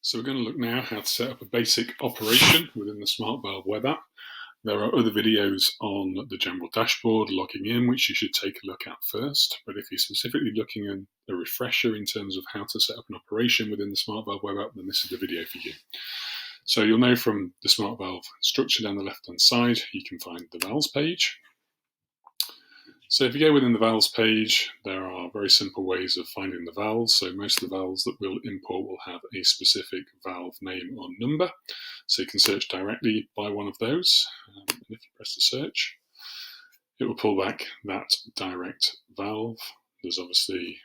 So we're going to look now how to set up a basic operation within the SmartValve Web App. There are other videos on the general dashboard, logging in, which you should take a look at first. But if you're specifically looking at a refresher in terms of how to set up an operation within the SmartValve Web App, then this is the video for you. So you'll know from the SmartValve structure down the left-hand side, you can find the valves page. So if you go within the valves page, there are very simple ways of finding the valves. So most of the valves that we'll import will have a specific valve name or number. So you can search directly by one of those. And if you press the search, it will pull back that direct valve. There's obviously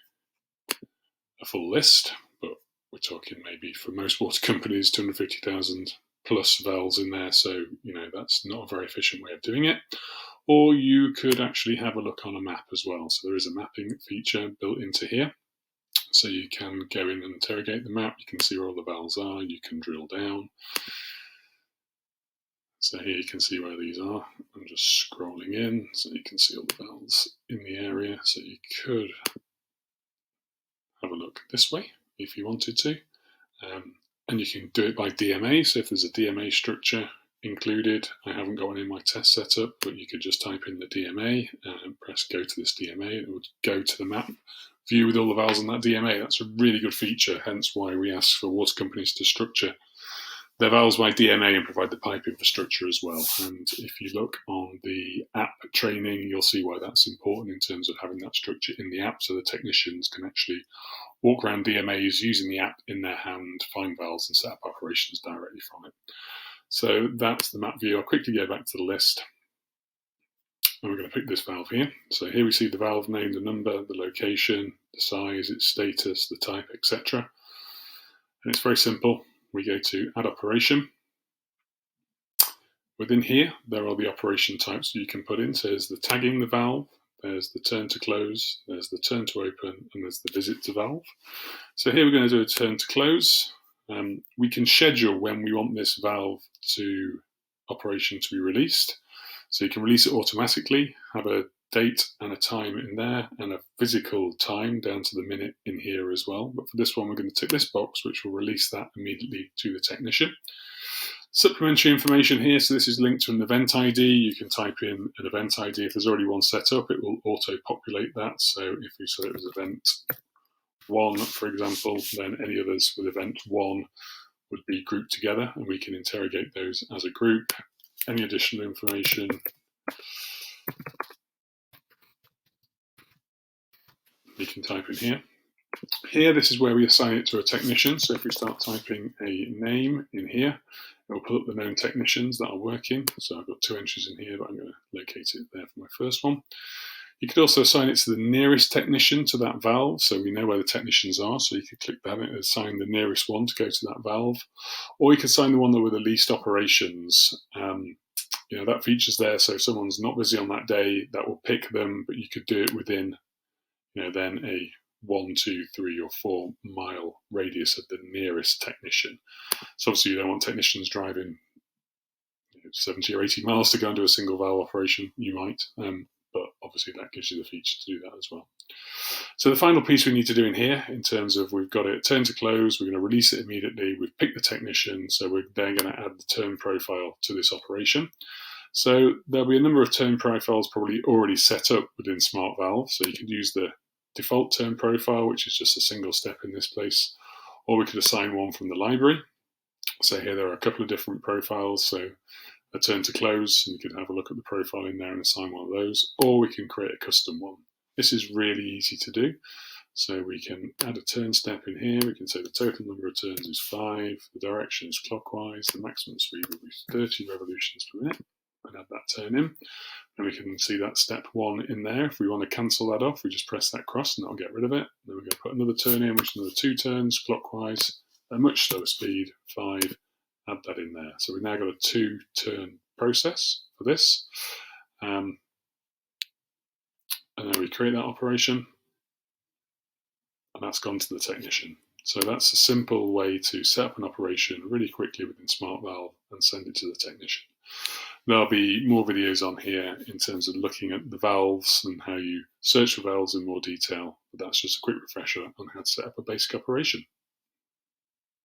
a full list, but we're talking maybe for most water companies, 250,000 plus valves in there. So, that's not a very efficient way of doing it. Or you could actually have a look on a map as well. So there is a mapping feature built into here. So you can go in and interrogate the map. You can see where all the valves are. You can drill down. So here you can see where these are. I'm just scrolling in so you can see all the valves in the area. So you could have a look this way if you wanted to. And you can do it by DMA. So if there's a DMA structure included, I haven't got one in my test setup, but you could just type in the DMA and press go to this DMA. It would go to the map view with all the valves on that DMA. That's a really good feature, hence why we ask for water companies to structure their valves by DMA and provide the pipe infrastructure as well. And if you look on the app training, you'll see why that's important in terms of having that structure in the app, so the technicians can actually walk around DMAs using the app in their hand, find valves and set up operations directly from it. So that's the map view. I'll quickly go back to the list. And we're going to pick this valve here. So here we see the valve name, the number, the location, the size, its status, the type, etc. And it's very simple. We go to Add Operation. Within here, there are the operation types that you can put in. So there's the tagging the valve, there's the turn to close, there's the turn to open, and there's the visit to valve. So here we're going to do a turn to close. We can schedule when we want this valve to operation to be released. So you can release it automatically, have a date and a time in there, and a physical time down to the minute in here as well. But for this one, we're going to tick this box, which will release that immediately to the technician. Supplementary information here. So this is linked to an event ID. You can type in an event ID. If there's already one set up, it will auto-populate that. So if we say it was event 1, for example, then any others with event 1 would be grouped together, and we can interrogate those as a group. Any additional information, we can type in here. Here, this is where we assign it to a technician. So if we start typing a name in here, it will pull up the known technicians that are working. So I've got 2 entries in here, but I'm going to locate it there for my first one. You could also assign it to the nearest technician to that valve, so we know where the technicians are, so you could click that and assign the nearest one to go to that valve. Or you could assign the one that with the least operations. That feature's there, so if someone's not busy on that day, that will pick them, but you could do it within, then a 1, 2, 3 or 4 mile radius of the nearest technician. So obviously you don't want technicians driving 70 or 80 miles to go and do a single valve operation. You might, but obviously that gives you the feature to do that as well. So the final piece we need to do in here, in terms of we've got it turn to close, we're going to release it immediately, we've picked the technician, so we're then going to add the turn profile to this operation. So there'll be a number of turn profiles probably already set up within SmartValve, so you could use the default turn profile, which is just a single step in this place, or we could assign one from the library. So here there are a couple of different profiles, so a turn to close, and you can have a look at the profile in there and assign one of those, or we can create a custom one. This is really easy to do. So we can add a turn step in here. We can say the total number of turns is 5, the direction is clockwise, the maximum speed will be 30 revolutions per minute, and add that turn in. And we can see that step 1 in there. If we want to cancel that off, we just press that cross and that'll get rid of it. Then we're going to put another turn in, which is another 2 turns clockwise, at a much slower speed, 5, add that in there. So we've now got a 2-turn process for this. And then we create that operation, and that's gone to the technician. So that's a simple way to set up an operation really quickly within SmartValve and send it to the technician. There'll be more videos on here in terms of looking at the valves and how you search for valves in more detail, but that's just a quick refresher on how to set up a basic operation.